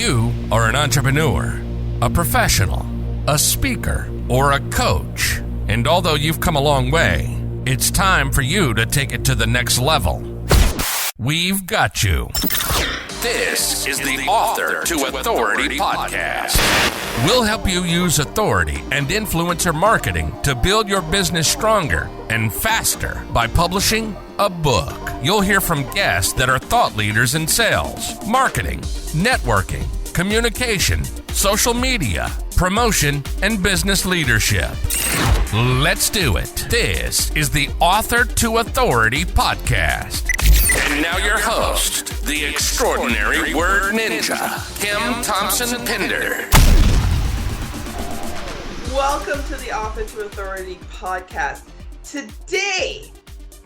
you are an entrepreneur, a professional, a speaker, or a coach, and although you've come a long way, it's time for you to take it to the next level. We've got you. This is the Author to Authority podcast. We'll help you use authority and influencer marketing to build your business stronger and faster by publishing a book. You'll hear from guests that are thought leaders in sales, marketing, networking, communication, social media, promotion, and business leadership. Let's do it. This is the Author to Authority podcast. And now your host, the extraordinary word ninja, Kim Thompson-Pinder. Welcome to the Author to Authority podcast. Today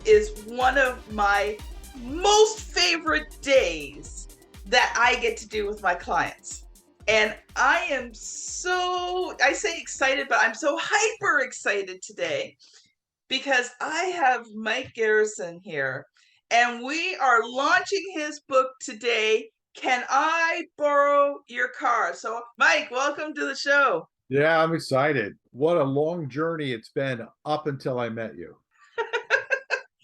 is one of my most favorite days that I get to do with my clients. And I am I say excited, but I'm so hyper excited today because I have Mike Garrison here and we are launching his book today, Can I Borrow Your Car? So Mike, welcome to the show. Yeah, I'm excited. What a long journey it's been up until I met you.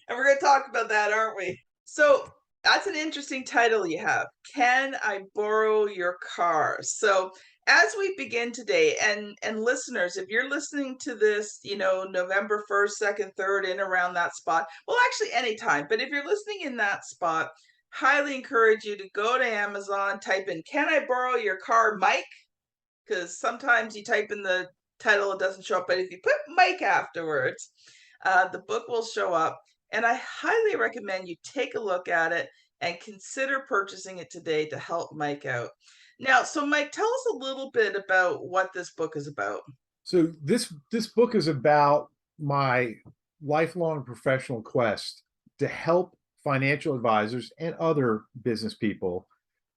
And we're going to talk about that, aren't we? So that's an interesting title you have. Can I Borrow Your Car? So as we begin today, and listeners, if you're listening to this, November 1st, 2nd, 3rd, in around that spot, well, actually anytime, but if you're listening in that spot, highly encourage you to go to Amazon, type in, Can I Borrow Your Car, Mike? Because sometimes you type in the title, it doesn't show up. But if you put Mike afterwards, the book will show up. And I highly recommend you take a look at it and consider purchasing it today to help Mike out. Now, so Mike, tell us a little bit about what this book is about. So this book is about my lifelong professional quest to help financial advisors and other business people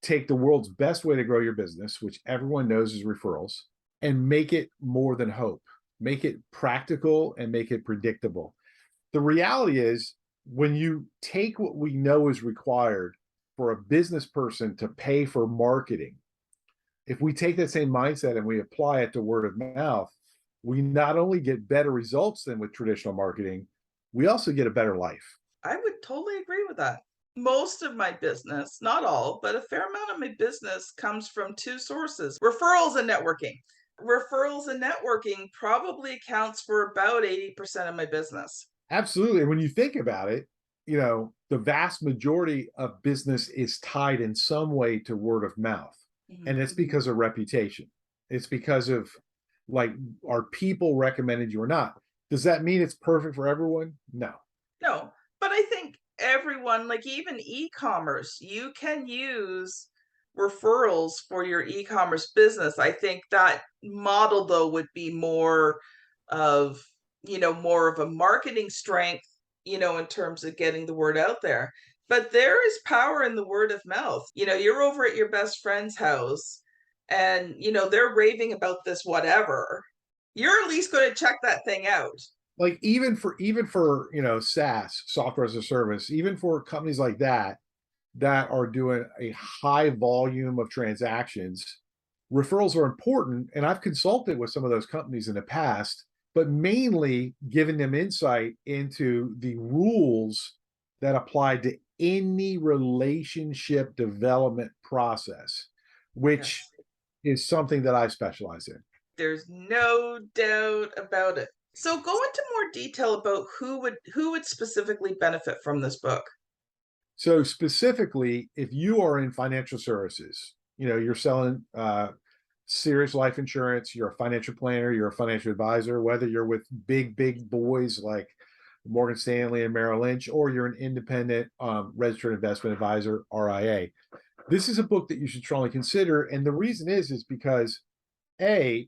take the world's best way to grow your business, which everyone knows is referrals, and make it more than hope. Make it practical and make it predictable. The reality is, when you take what we know is required for a business person to pay for marketing, if we take that same mindset and we apply it to word of mouth, we not only get better results than with traditional marketing, we also get a better life. I would totally agree with that. Most of my business, not all, but a fair amount of my business comes from two sources, referrals and networking. Referrals and networking probably accounts for about 80% of my business. Absolutely. When you think about it, the vast majority of business is tied in some way to word of mouth. Mm-hmm. And it's because of reputation. It's because of, are people recommended you or not? Does that mean it's perfect for everyone? No. No, but I think everyone, even e-commerce, you can use referrals for your e-commerce business. I think that model, though, would be more of a marketing strength, in terms of getting the word out there. But there is power in the word of mouth. You're over at your best friend's house and, they're raving about this whatever. You're at least going to check that thing out. Even for SaaS, software as a service, even for companies like that are doing a high volume of transactions, referrals are important. And I've consulted with some of those companies in the past, but mainly giving them insight into the rules that apply to any relationship development process, which is something that I specialize in. There's no doubt about it. So go into more detail about who would specifically benefit from this book. So specifically, if you are in financial services, you're selling serious life insurance, you're a financial planner, you're a financial advisor, whether you're with big boys like Morgan Stanley and Merrill Lynch, or you're an independent registered investment advisor, RIA. This is a book that you should strongly consider. And the reason is because I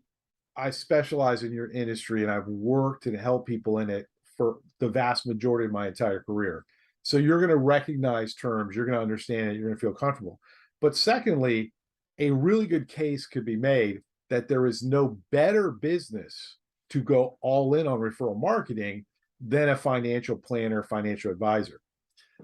specialize in your industry and I've worked and helped people in it for the vast majority of my entire career. So you're going to recognize terms, you're going to understand it, you're going to feel comfortable. But secondly, a really good case could be made that there is no better business to go all in on referral marketing than a financial planner, financial advisor.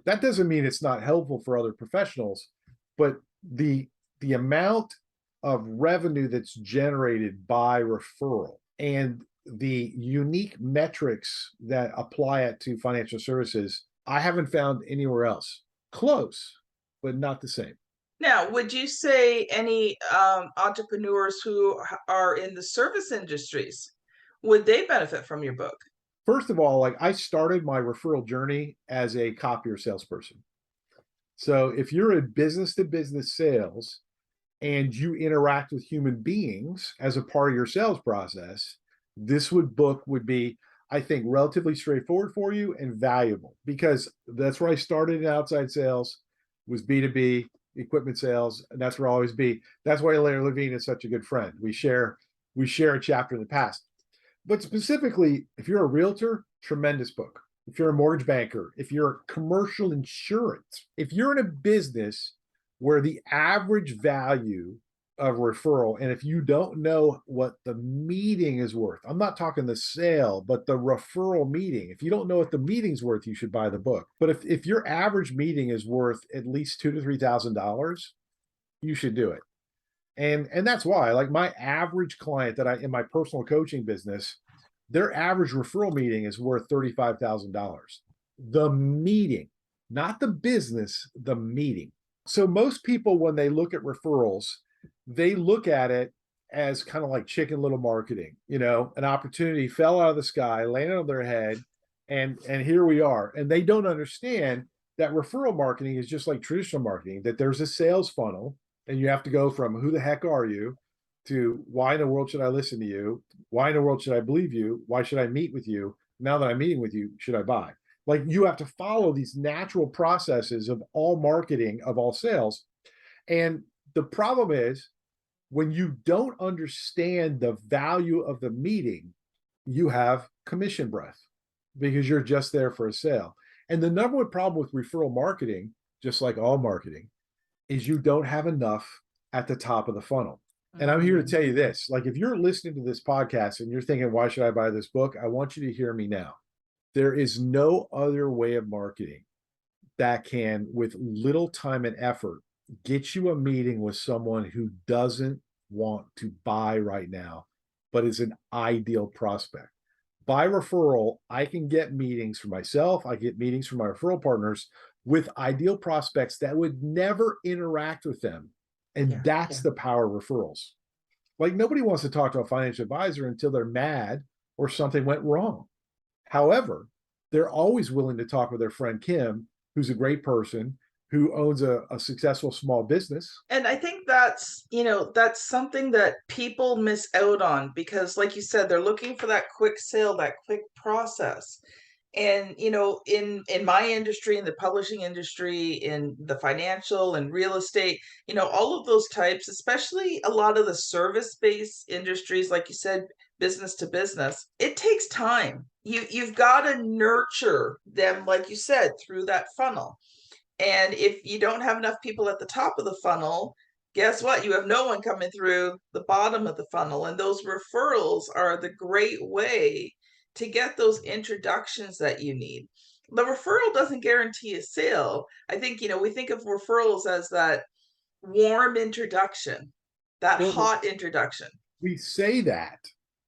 That doesn't mean it's not helpful for other professionals, but the amount of revenue that's generated by referral and the unique metrics that apply it to financial services, I haven't found anywhere else. Close, but not the same. Now, would you say any entrepreneurs who are in the service industries, would they benefit from your book? First of all, like I started my referral journey as a copier salesperson. So if you're in business to business sales and you interact with human beings as a part of your sales process, this book would be, I think, relatively straightforward for you and valuable, because that's where I started in outside sales, was B2B equipment sales, and that's where I'll always be. That's why Larry Levine is such a good friend. We share a chapter in the past. But specifically, if you're a realtor, tremendous book. If you're a mortgage banker, if you're a commercial insurance, if you're in a business where the average value of referral, and if you don't know what the meeting is worth, I'm not talking the sale, but the referral meeting. If you don't know what the meeting's worth, you should buy the book. But if your average meeting is worth at least $2,000 to $3,000, you should do it. And that's why, like my average client that I in my personal coaching business, their average referral meeting is worth $35,000. The meeting, not the business, the meeting. So most people, when they look at referrals, they look at it as kind of like Chicken Little marketing. An opportunity fell out of the sky, landed on their head, and here we are. And they don't understand that referral marketing is just like traditional marketing, that there's a sales funnel, and you have to go from who the heck are you to why in the world should I listen to you? Why in the world should I believe you? Why should I meet with you? Now that I'm meeting with you, should I buy? Like you have to follow these natural processes of all marketing, of all sales. And the problem is when you don't understand the value of the meeting, you have commission breath because you're just there for a sale. And the number one problem with referral marketing, just like all marketing, is you don't have enough at the top of the funnel. And I'm here to tell you this, like if you're listening to this podcast and you're thinking, why should I buy this book? I want you to hear me now. There is no other way of marketing that can, with little time and effort, get you a meeting with someone who doesn't want to buy right now, but is an ideal prospect. By referral, I can get meetings for myself. I get meetings for my referral partners with ideal prospects that would never interact with them. And that's the power of referrals. Like nobody wants to talk to a financial advisor until they're mad or something went wrong. However, they're always willing to talk with their friend Kim, who's a great person, who owns a successful small business. And I think that's something that people miss out on because, like you said, they're looking for that quick sale, that quick process. And, in my industry, in the publishing industry, in the financial and real estate, all of those types, especially a lot of the service-based industries, like you said, business to business, it takes time. You've got to nurture them, like you said, through that funnel. And if you don't have enough people at the top of the funnel, guess what? You have no one coming through the bottom of the funnel. And those referrals are the great way to get those introductions that you need. The referral doesn't guarantee a sale. I think, we think of referrals as that warm introduction, that hot introduction. We say that,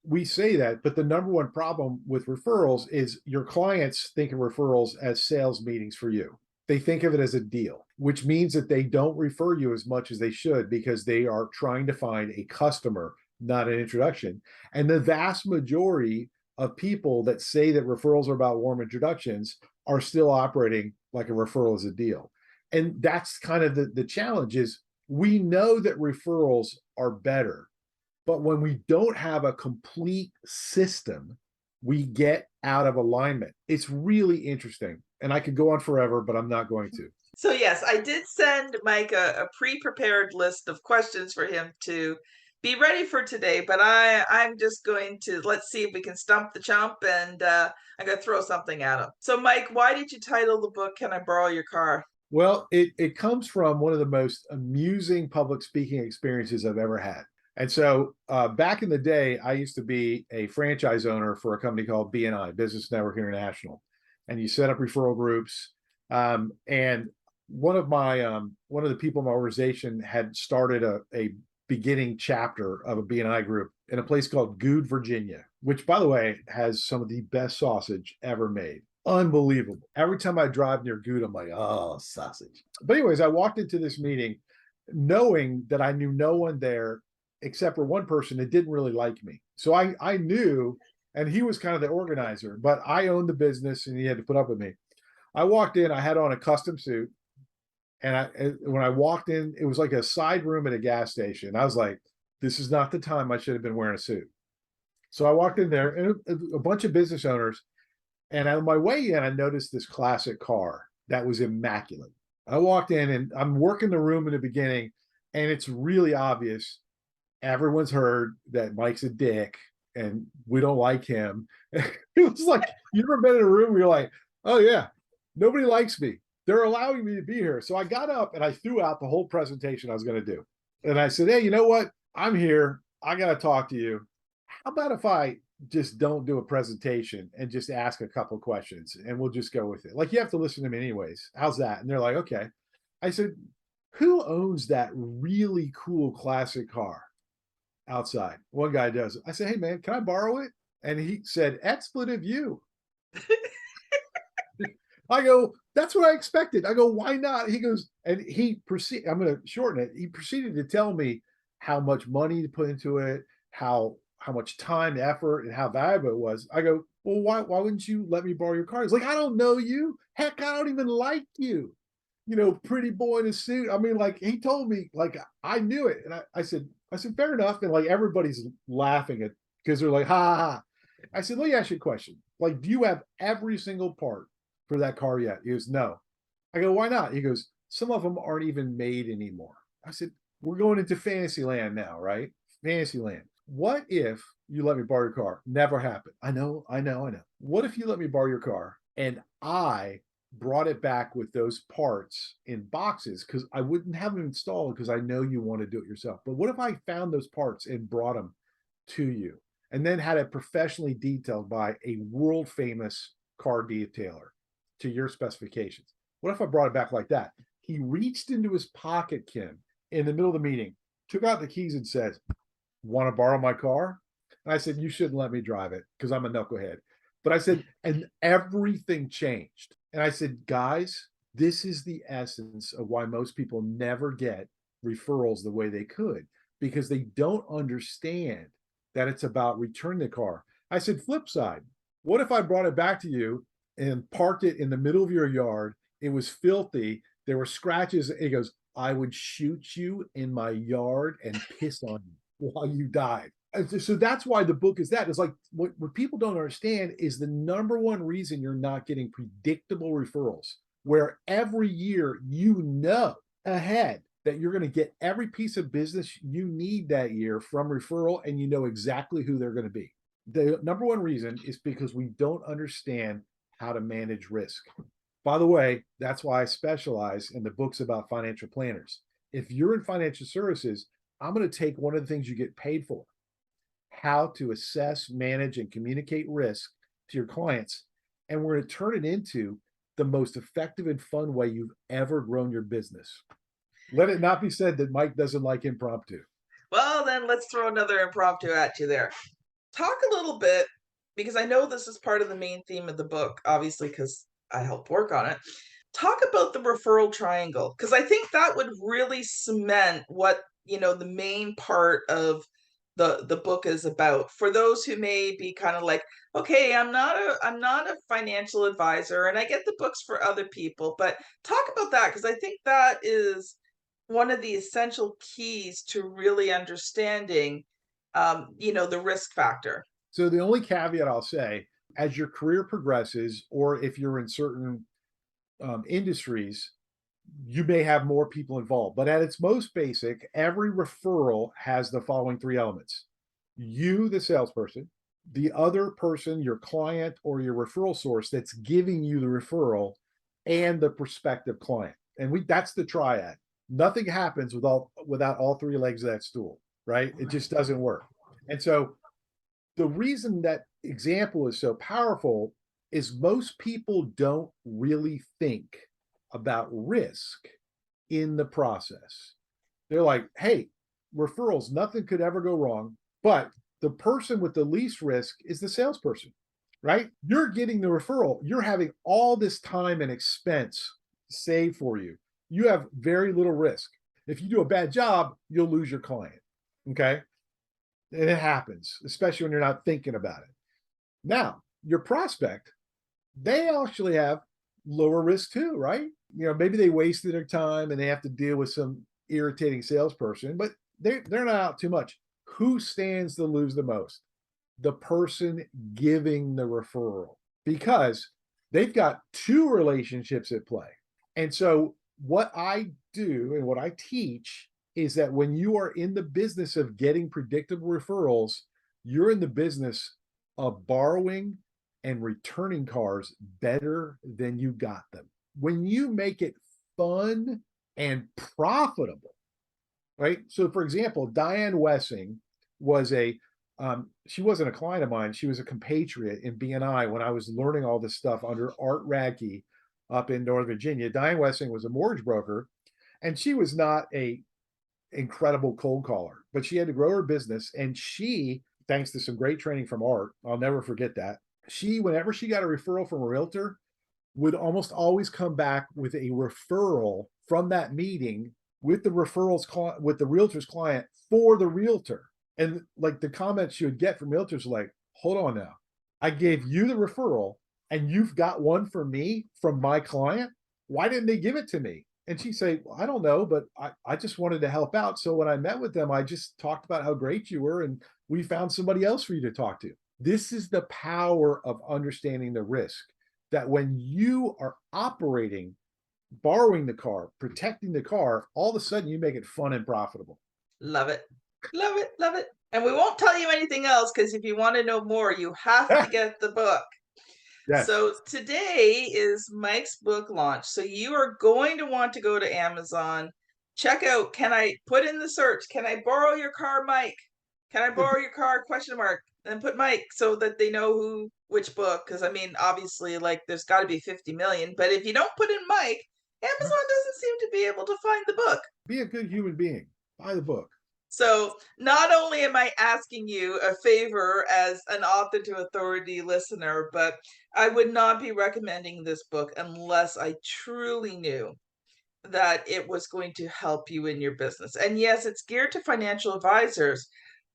but the number one problem with referrals is your clients think of referrals as sales meetings for you. They think of it as a deal, which means that they don't refer you as much as they should because they are trying to find a customer, not an introduction. And the vast majority of people that say that referrals are about warm introductions are still operating like a referral is a deal. And that's kind of the challenge is we know that referrals are better, but when we don't have a complete system, we get out of alignment. It's really interesting. And I could go on forever, but I'm not going to. So yes, I did send Mike a pre-prepared list of questions for him to be ready for today, but I'm just going to, let's see if we can stump the chump, and I'm going to throw something at him. So Mike, why did you title the book, Can I Borrow Your Car? Well, it comes from one of the most amusing public speaking experiences I've ever had. And so back in the day, I used to be a franchise owner for a company called BNI, Business Network International. And you set up referral groups. And one of the people in my organization had started a beginning chapter of a BNI group in a place called Good, Virginia, which, by the way, has some of the best sausage ever made. Unbelievable. Every time I drive near Good, I'm like, oh, sausage. But anyways, I walked into this meeting knowing that I knew no one there except for one person that didn't really like me. So I knew, and he was kind of the organizer, but I owned the business and he had to put up with me. I walked in, I had on a custom suit. And when I walked in, it was like a side room at a gas station. I was like, this is not the time I should have been wearing a suit. So I walked in there and a bunch of business owners. And on my way in, I noticed this classic car that was immaculate. I walked in and I'm working the room in the beginning, and it's really obvious. Everyone's heard that Mike's a dick and we don't like him. It was like, you ever been in a room where you're like, oh yeah, nobody likes me. They're allowing me to be here. So I got up and I threw out the whole presentation I was going to do. And I said, hey, you know what? I'm here. I got to talk to you. How about if I just don't do a presentation and just ask a couple of questions and we'll just go with it? Like, you have to listen to me anyways. How's that? And they're like, okay. I said, who owns that really cool classic car outside? One guy does. I said, hey man, can I borrow it? And he said, expletive you. I go, that's what I expected. I go, why not? He goes, and I'm going to shorten it. He proceeded to tell me how much money to put into it, how much time, effort, and how valuable it was. I go, well, why wouldn't you let me borrow your car? He's like, I don't know you. Heck, I don't even like you. You know, pretty boy in a suit. I mean, like, he told me, like, I knew it. And I said, fair enough. And like, everybody's laughing at, because they're like, ha, ha, ha. I said, let me ask you a question. Like, do you have every single part for that car yet? He goes, no. I go, why not? He goes, some of them aren't even made anymore. I said, we're going into fantasy land now, right? Fantasy land. What if you let me borrow your car? Never happened. I know. What if you let me borrow your car and I brought it back with those parts in boxes? Because I wouldn't have them installed because I know you want to do it yourself. But what if I found those parts and brought them to you and then had it professionally detailed by a world famous car detailer to your specifications? What if I brought it back like that? He reached into his pocket, Kim, in the middle of the meeting, took out the keys and says, want to borrow my car? And I said, you shouldn't let me drive it because I'm a knucklehead. But I said, and everything changed. And I said, guys, this is the essence of why most people never get referrals the way they could, because they don't understand that it's about returning the car. I said, flip side, what if I brought it back to you and parked it in the middle of your yard? It was filthy. There were scratches. He goes, I would shoot you in my yard and piss on you while you died. So that's why the book is that. It's like what people don't understand is the number one reason you're not getting predictable referrals, where every year you know ahead that you're going to get every piece of business you need that year from referral, and you know exactly who they're going to be. The number one reason is because we don't understand how to manage risk. By the way, that's why I specialize in the books about financial planners. If you're in financial services, I'm going to take one of the things you get paid for, how to assess, manage, and communicate risk to your clients. And we're going to turn it into the most effective and fun way you've ever grown your business. Let it not be said that Mike doesn't like impromptu. Well, then let's throw another impromptu at you there. Talk a little bit, because I know this is part of the main theme of the book, obviously, because I helped work on it. Talk about the referral triangle, because I think that would really cement what, the main part of the book is about, for those who may be kind of like, okay, I'm not a financial advisor and I get the books for other people, but talk about that, because I think that is one of the essential keys to really understanding the risk factor. So the only caveat I'll say, as your career progresses, or if you're in certain industries, you may have more people involved. But at its most basic, every referral has the following three elements: you, the salesperson, the other person, your client or your referral source that's giving you the referral, and the prospective client. And that's the triad. Nothing happens without all three legs of that stool, right? It just doesn't work. And so the reason that example is so powerful is most people don't really think about risk in the process. They're like, hey, referrals, nothing could ever go wrong. But the person with the least risk is the salesperson, right? You're getting the referral. You're having all this time and expense saved for you. You have very little risk. If you do a bad job, you'll lose your client. Okay. And it happens, especially when you're not thinking about it. Now, your prospect, they actually have lower risk too, right? Maybe they wasted their time and they have to deal with some irritating salesperson, but they're not out too much. Who stands to lose the most? The person giving the referral, because they've got two relationships at play. And so what I do and what I teach is that when you are in the business of getting predictable referrals, you're in the business of borrowing and returning cars better than you got them. When you make it fun and profitable, right? So for example, Diane Wessing was she wasn't a client of mine. She was a compatriot in BNI when I was learning all this stuff under Art Radke up in Northern Virginia. Diane Wessing was a mortgage broker, and she was not a incredible cold caller, but she had to grow her business. And she, thanks to some great training from Art, I'll never forget that, whenever she got a referral from a realtor, would almost always come back with a referral from that meeting with the with the realtor's client for the realtor. And like the comments you would get from realtors like, hold on now, I gave you the referral and you've got one for me from my client. Why didn't they give it to me? And she'd say, well, I don't know, but I just wanted to help out. So when I met with them, I just talked about how great you were and we found somebody else for you to talk to. This is the power of understanding the risk, that when you are operating, borrowing the car, protecting the car, all of a sudden you make it fun and profitable. Love it. Love it. Love it. And we won't tell you anything else because if you want to know more, you have to get the book. Yes. So today is Mike's book launch. So you are going to want to go to Amazon, check out, can I put in the search, can I borrow your car, Mike? Can I borrow your car? ? And put Mike so that they know which book. Because I mean, obviously, like there's got to be 50 million. But if you don't put in Mike, Amazon doesn't seem to be able to find the book. Be a good human being. Buy the book. So not only am I asking you a favor as an author to authority listener, but I would not be recommending this book unless I truly knew that it was going to help you in your business. And yes, it's geared to financial advisors,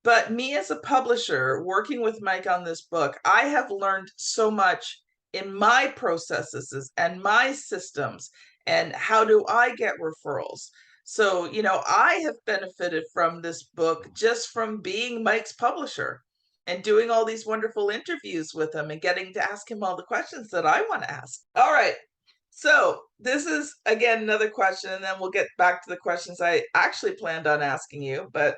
but me as a publisher working with Mike on this book, I have learned so much in my processes and my systems and how do I get referrals. So, I have benefited from this book just from being Mike's publisher and doing all these wonderful interviews with him and getting to ask him all the questions that I want to ask. All right. So this is, again, another question, and then we'll get back to the questions I actually planned on asking you. But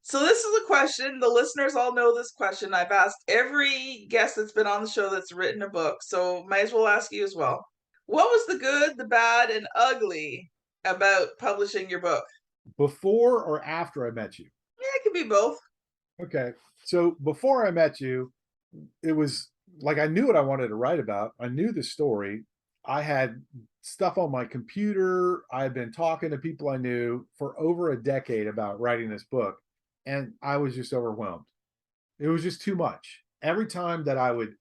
so this is a question. The listeners all know this question. I've asked every guest that's been on the show that's written a book. So might as well ask you as well. What was the good, the bad, and ugly about publishing your book? Before or after I met you? Yeah, it could be both. Okay. So before I met you, it was like I knew what I wanted to write about. I knew the story. I had stuff on my computer. I had been talking to people I knew for over a decade about writing this book, and I was just overwhelmed. It was just too much. Every time that I would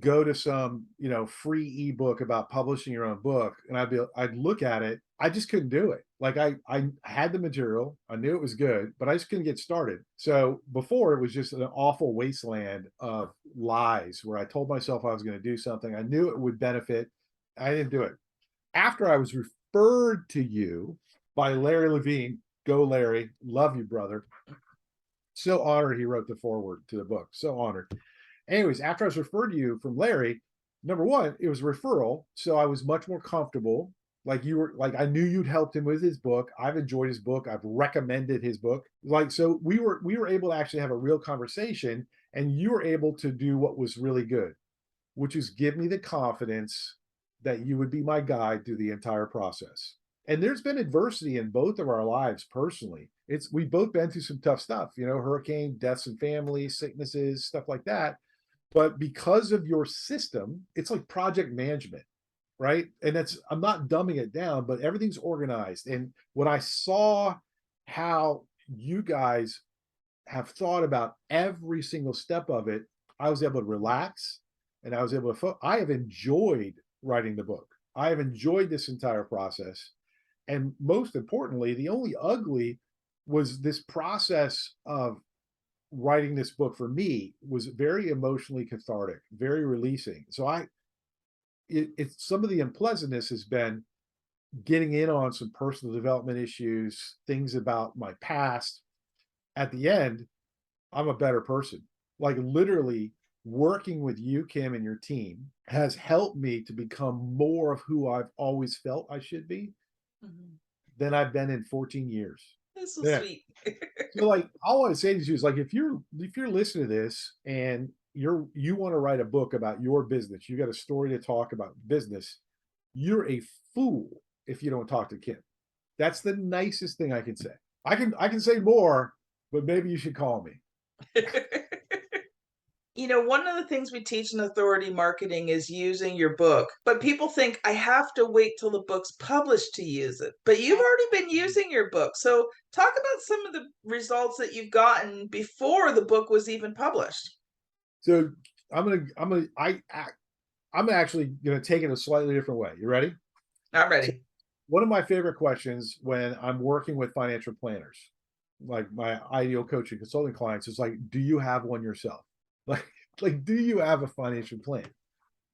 go to some, free ebook about publishing your own book, and I'd look at it, I just couldn't do it. Like I had the material, I knew it was good, but I just couldn't get started. So before, it was just an awful wasteland of lies where I told myself I was going to do something. I knew it would benefit. I didn't do it. After I was referred to you by Larry Levine, go Larry, love you, brother. So honored he wrote the foreword to the book. So honored. Anyways, after I was referred to you from Larry, number one, it was a referral. So I was much more comfortable. Like I knew you'd helped him with his book. I've enjoyed his book. I've recommended his book. So we were able to actually have a real conversation, and you were able to do what was really good, which is give me the confidence that you would be my guide through the entire process. And there's been adversity in both of our lives personally. We've both been through some tough stuff, hurricane, deaths in families, sicknesses, stuff like that. But because of your system, it's like project management, right? And I'm not dumbing it down, but everything's organized. And when I saw how you guys have thought about every single step of it, I was able to relax and I was able to, I have enjoyed writing the book. I have enjoyed this entire process. And most importantly, the only ugly was this process of writing this book for me was very emotionally cathartic, very releasing. So it's some of the unpleasantness has been getting in on some personal development issues, things about my past. At the end, I'm a better person. Like literally working with you, Kim, and your team has helped me to become more of who I've always felt I should be than I've been in 14 years. That's so Yeah. sweet. So like all I want to say to you is like if you're listening to this and you want to write a book about your business, you got a story to talk about business, you're a fool if you don't talk to Kim. That's the nicest thing I can say. I can say more, but maybe you should call me. You know, one of the things we teach in authority marketing is using your book, but people think I have to wait till the book's published to use it. But you've already been using your book. So talk about some of the results that you've gotten before the book was even published. So I'm actually gonna take it a slightly different way. You ready? I'm ready. One of my favorite questions when I'm working with financial planners, like my ideal coaching consulting clients, is like, do you have one yourself? Like, do you have a financial plan?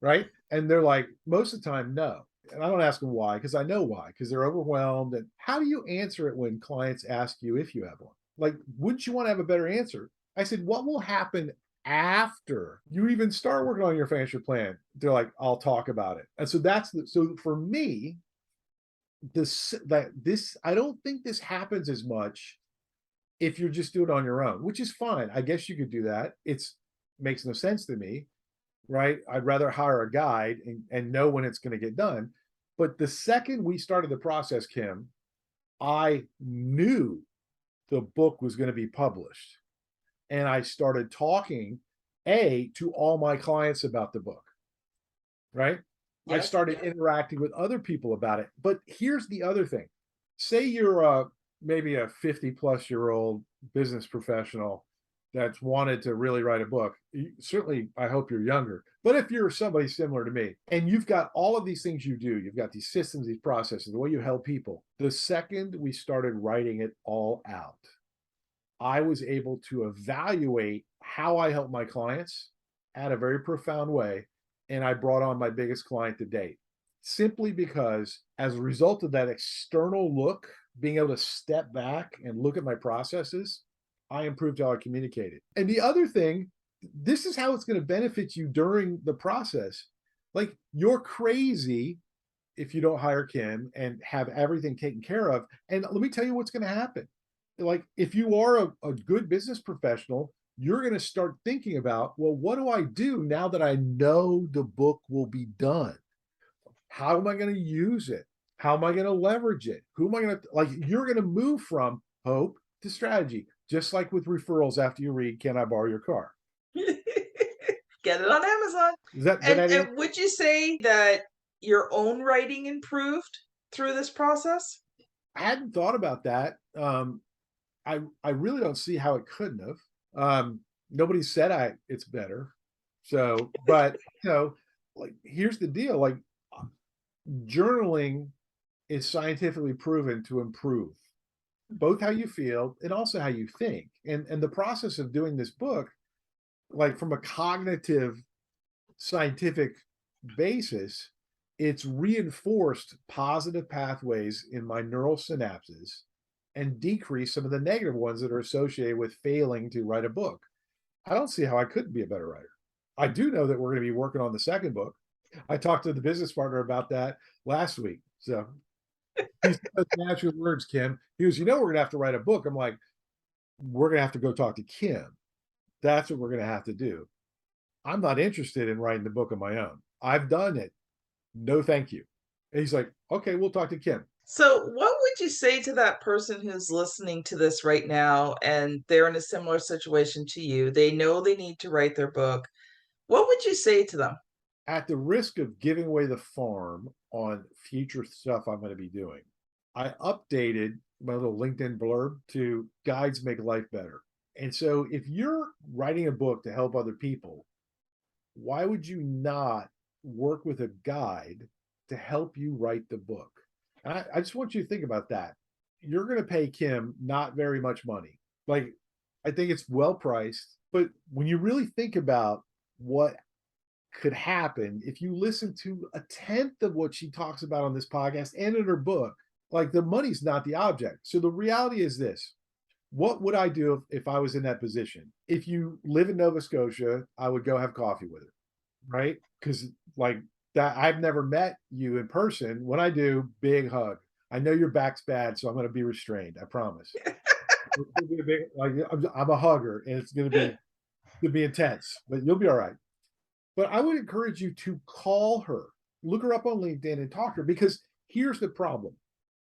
Right? And they're like, most of the time, no. And I don't ask them why, because I know why, because they're overwhelmed. And how do you answer it when clients ask you if you have one? Like, wouldn't you want to have a better answer? I said, what will happen after you even start working on your financial plan? They're like, I'll talk about it. And so so for me, I don't think this happens as much if you're just doing it on your own, which is fine. I guess you could do that. It's makes no sense to me, right? I'd rather hire a guide and know when it's going to get done. But the second we started the process, Kim, I knew the book was going to be published. And I started talking, to all my clients about the book, right? I started interacting with other people about it. But here's the other thing. Say you're maybe a 50-plus-year-old business professional that's wanted to really write a book. Certainly, I hope you're younger. But if you're somebody similar to me and you've got all of these things you do, you've got these systems, these processes, the way you help people, the second we started writing it all out, I was able to evaluate how I help my clients at a very profound way. And I brought on my biggest client to date simply because as a result of that external look, being able to step back and look at my processes, I improved how I communicated. And the other thing, this is how it's going to benefit you during the process. Like you're crazy if you don't hire Kim and have everything taken care of. And let me tell you what's going to happen. Like if you are a good business professional, you're going to start thinking about, well, what do I do now that I know the book will be done? How am I going to use it? How am I going to leverage it? Who am I going to, like, you're going to move from hope to strategy, just like with referrals after you read, Can I Borrow Your Car? Get it on Amazon. And would you say that your own writing improved through this process? I hadn't thought about that. I really don't see how it couldn't have. Nobody said it's better. So, but like here's the deal, like journaling is scientifically proven to improve both how you feel and also how you think. And the process of doing this book, like from a cognitive scientific basis, it's reinforced positive pathways in my neural synapses and decrease some of the negative ones that are associated with failing to write a book. I don't see how I couldn't be a better writer. I do know that we're going to be working on the second book. I talked to the business partner about that last week. So he's natural words, Kim. He goes, we're going to have to write a book. I'm like, we're going to have to go talk to Kim. That's what we're going to have to do. I'm not interested in writing the book on my own. I've done it. No, thank you. And he's like, okay, we'll talk to Kim. So what would you say to that person who's listening to this right now and they're in a similar situation to you? They know they need to write their book. What would you say to them? At the risk of giving away the farm on future stuff I'm going to be doing, I updated my little LinkedIn blurb to guides make life better. And so if you're writing a book to help other people, why would you not work with a guide to help you write the book? And I just want you to think about that. You're going to pay Kim not very much money. Like, I think it's well priced, but when you really think about what could happen if you listen to a tenth of what she talks about on this podcast and in her book, like the money's not the object. So the reality is this: what would I do if I was in that position? If you live in Nova Scotia, I would go have coffee with her, right? Because like that, I've never met you in person. When I do, big hug. I know your back's bad, so I'm going to be restrained. I promise. I'm a hugger, and it's going to be intense, but you'll be all right. But I would encourage you to call her, look her up on LinkedIn and talk to her, because here's the problem.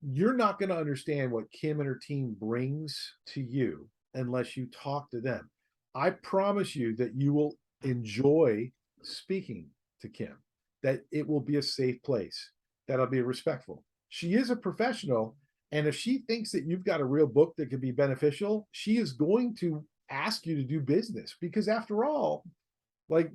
You're not going to understand what Kim and her team brings to you unless you talk to them. I promise you that you will enjoy speaking to Kim, that it will be a safe place, that'll be respectful. She is a professional, and if she thinks that you've got a real book that could be beneficial, she is going to ask you to do business, because after all, like,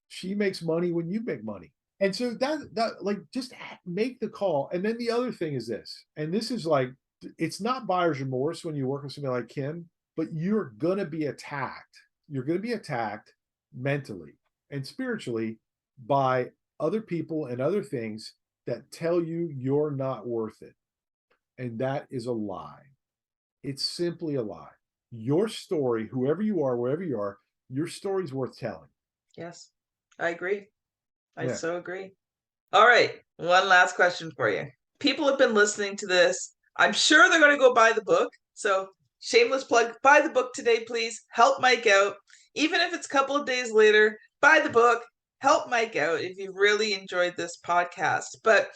she makes money when you make money. And so that like, just make the call. And then the other thing is this, and this is like, it's not buyer's remorse when you work with somebody like Kim, but you're going to be attacked. You're going to be attacked mentally and spiritually by other people and other things that tell you you're not worth it. And that is a lie. It's simply a lie. Your story, whoever you are, wherever you are, your story is worth telling. Yes, I agree. I Yeah. so agree. All right, one last question for you. People have been listening to this. I'm sure they're going to go buy the book. So, shameless plug, buy the book today, please. Help Mike out. Even if it's a couple of days later, buy the book. Help Mike out if you really enjoyed this podcast. But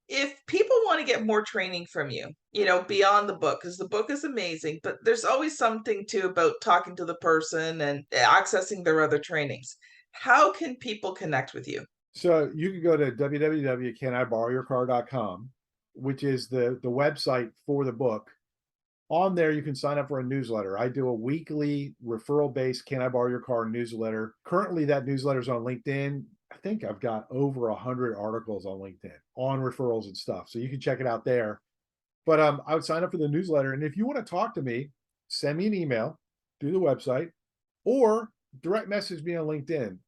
if people want to get more training from you, beyond the book, because the book is amazing, but there's always something too about talking to the person and accessing their other trainings. How can people connect with you? So you can go to www.caniborrowyourcar.com, which is the website for the book. On there, you can sign up for a newsletter. I do a weekly referral-based Can I Borrow Your Car newsletter. Currently, that newsletter is on LinkedIn. I think I've got over 100 articles on LinkedIn on referrals and stuff. So you can check it out there. But I would sign up for the newsletter. And if you want to talk to me, send me an email through the website or direct message me on LinkedIn.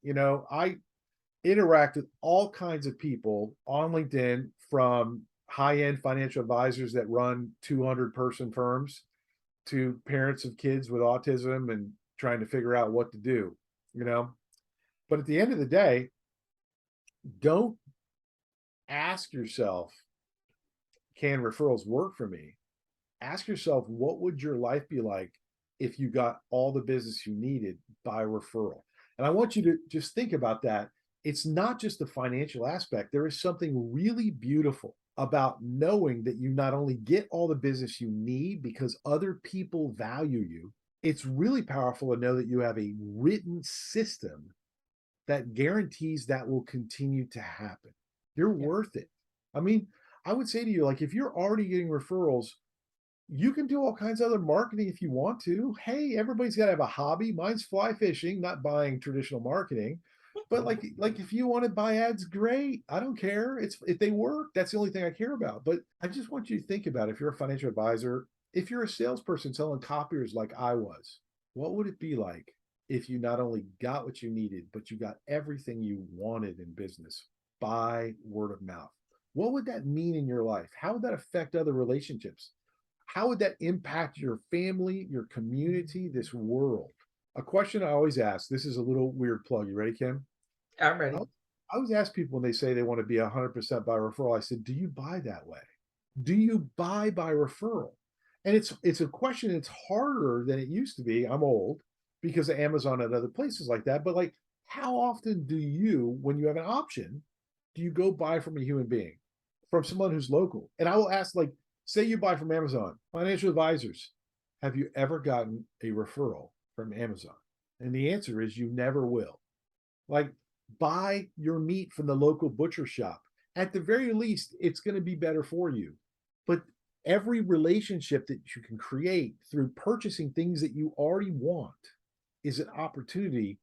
I interact with all kinds of people on LinkedIn, from high-end financial advisors that run 200-person firms to parents of kids with autism and trying to figure out what to do, But at the end of the day, don't ask yourself, can referrals work for me? Ask yourself, what would your life be like if you got all the business you needed by referral? And I want you to just think about that. It's not just the financial aspect. There is something really beautiful about knowing that you not only get all the business you need because other people value you. It's really powerful to know that you have a written system that guarantees that will continue to happen. You're worth it. I mean, I would say to you, like, if you're already getting referrals, you can do all kinds of other marketing if you want to. Hey, everybody's got to have a hobby. Mine's fly fishing, not buying traditional marketing. But like if you want to buy ads, great. I don't care. It's if they work, that's the only thing I care about. But I just want you to think about, if you're a financial advisor, if you're a salesperson selling copiers like I was, what would it be like if you not only got what you needed, but you got everything you wanted in business by word of mouth? What would that mean in your life? How would that affect other relationships? How would that impact your family, your community, this world? A question I always ask, this is a little weird plug. You ready, Kim? I'm ready. I always ask people when they say they want to be 100% by referral, I said, do you buy that way? Do you buy by referral? And it's a question that's harder than it used to be. I'm old because of Amazon and other places like that. But like, how often do you, when you have an option, do you go buy from a human being, from someone who's local? And I will ask, like, say you buy from Amazon, financial advisors, have you ever gotten a referral from Amazon? And the answer is you never will. Like, buy your meat from the local butcher shop. At the very least, it's going to be better for you. But every relationship that you can create through purchasing things that you already want is an opportunity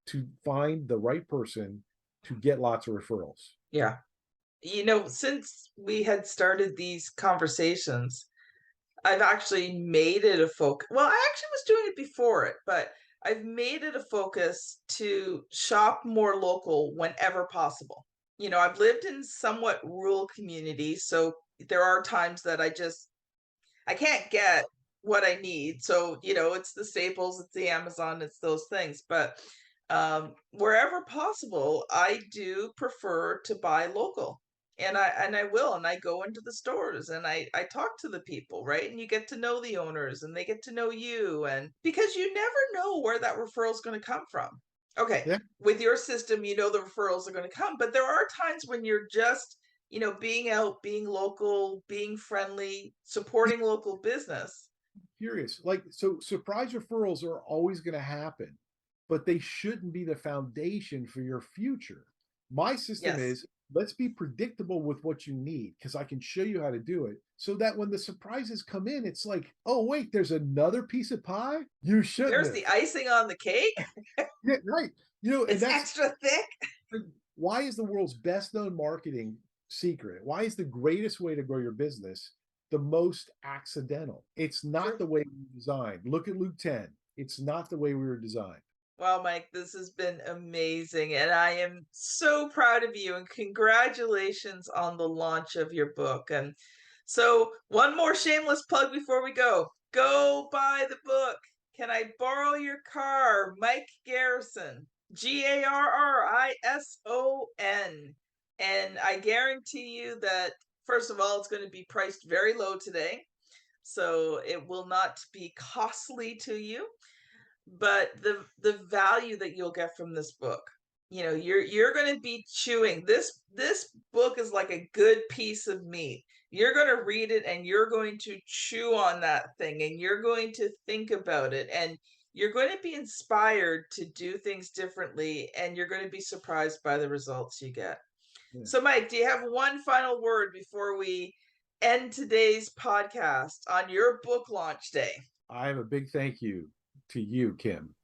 to find the right person to get lots of referrals. Yeah. Since we had started these conversations, I've actually made it a focus. Well, I actually was doing it before it, but I've made it a focus to shop more local whenever possible. I've lived in somewhat rural communities, so there are times that I can't get what I need. So, it's the staples, it's the Amazon, it's those things. But wherever possible, I do prefer to buy local. And I will, and I go into the stores and I talk to the people, right? And you get to know the owners and they get to know you. And because you never know where that referral is going to come from. Okay. Yeah. With your system, the referrals are going to come, but there are times when you're just, being out, being local, being friendly, supporting local business. Curious. So surprise referrals are always going to happen, but they shouldn't be the foundation for your future. My system is, let's be predictable with what you need, because I can show you how to do it, so that when the surprises come in, it's like, oh, wait, there's another piece of pie? You shouldn't. There's the icing on the cake. Yeah, right. It's extra thick. Why is the world's best known marketing secret? Why is the greatest way to grow your business the most accidental? It's not the way we were designed. Look at Luke 10. It's not the way we were designed. Wow, Mike, this has been amazing. And I am so proud of you, and congratulations on the launch of your book. And so one more shameless plug before we go. Go buy the book. Can I borrow your car? Mike Garrison, Garrison. And I guarantee you that, first of all, it's going to be priced very low today. So it will not be costly to you. But the value that you'll get from this book, you're going to be chewing. This book is like a good piece of meat. You're going to read it and you're going to chew on that thing, and you're going to think about it, and you're going to be inspired to do things differently, and you're going to be surprised by the results you get. Yeah. So, Mike, do you have one final word before we end today's podcast on your book launch day? I have a big thank you to you, Kim.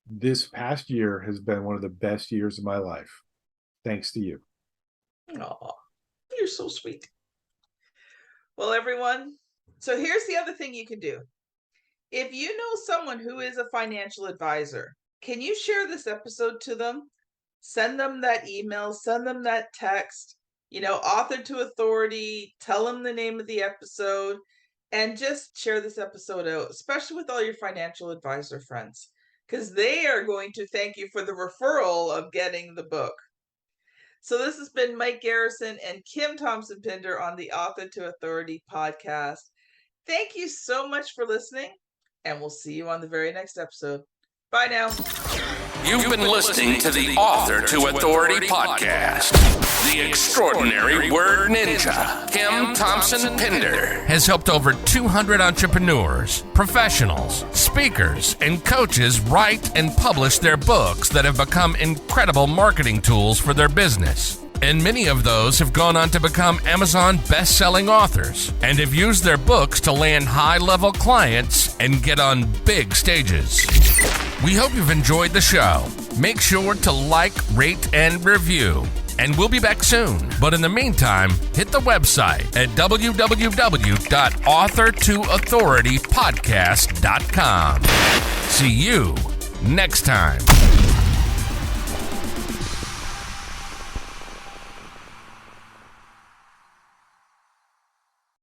This past year has been one of the best years of my life. Thanks to you. Oh, you're so sweet. Well, everyone, so here's the other thing you can do. If you know someone who is a financial advisor, can you share this episode to them? Send them that email, send them that text, author to authority, tell them the name of the episode, and just share this episode out, especially with all your financial advisor friends, because they are going to thank you for the referral of getting the book. So this has been Mike Garrison and Kim Thompson-Pinder on the Author to Authority podcast. Thank you so much for listening, and we'll see you on the very next episode. Bye now. You've been listening to the Author to Authority podcast. The extraordinary word ninja, Kim Thompson-Pinder, has helped over 200 entrepreneurs, professionals, speakers, and coaches write and publish their books that have become incredible marketing tools for their business. And many of those have gone on to become Amazon best-selling authors and have used their books to land high-level clients and get on big stages. We hope you've enjoyed the show. Make sure to like, rate, and review. And we'll be back soon. But in the meantime, hit the website at www.authortoauthoritypodcast.com. See you next time.